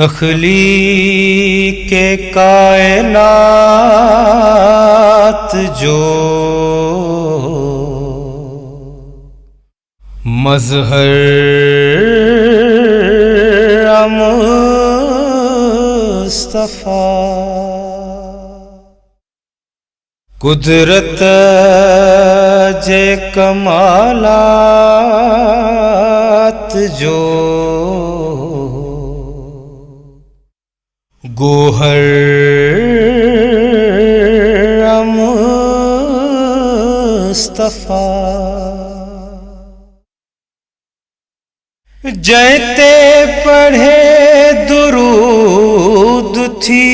تخلیق کائنات جو مظہر مصطفیٰ، قدرت جے کمالات جو گوہر مصطفیٰ، جیتے پڑھے درود تھی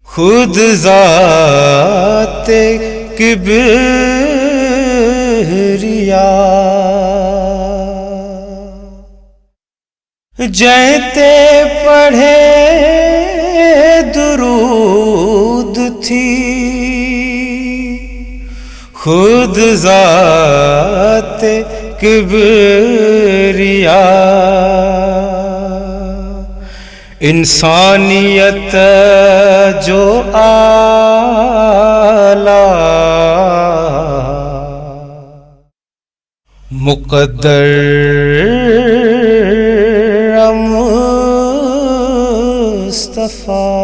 خود ذات کبریا، جیتے پڑھے درود تھی خود ذات کبریا، انسانیت جو اعلیٰ مقدر مصطفیٰ،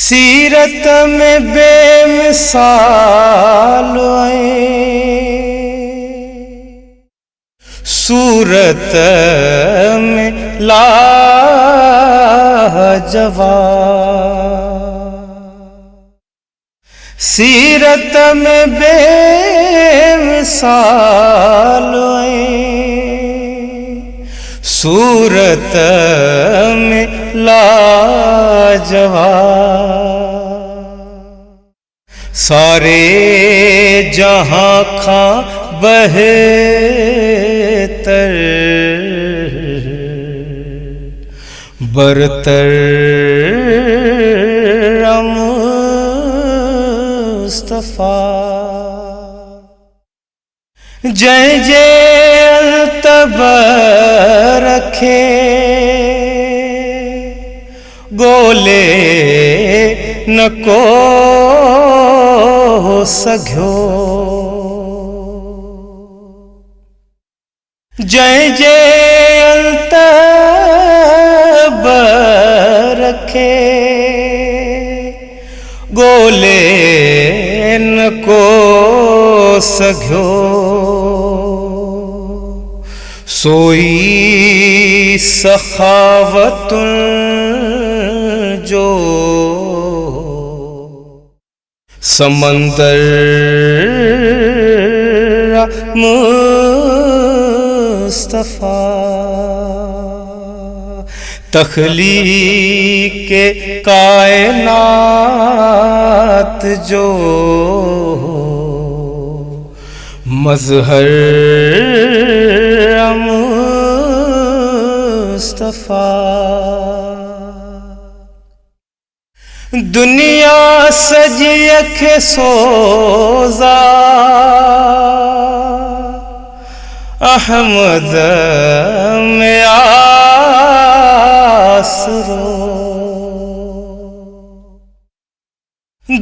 سیرت میں بے مثال صورت میں لاجواب، سیرت میں بے مثال صورت میں لاجواب، سارے جہاں کھاں بہتر برتر مصطفیٰ، جے جے التب رکھے گولے نکو سگھو، جے جے التب رکھے گولے نکو سگھو، سوئی سخاوت جو سمندر مصطفیٰ، تخلیق کائنات جو مظہر مصطفیٰ، دنیا سجی اکھ سوزا احمد میں آسرو،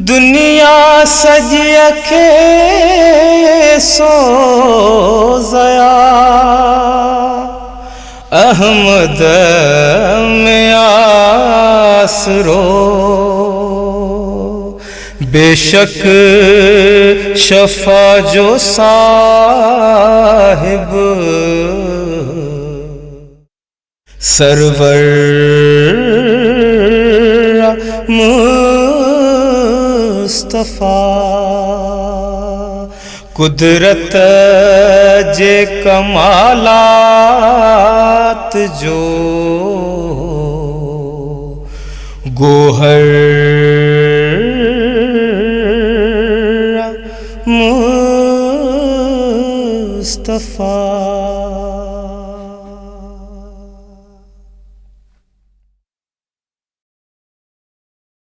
دنیا سجی اکھ سوزیا احمد میں آسرو، بے شک شفا جو صاحب سرور مصطفیٰ، قدرت جے کمالات جو گوہر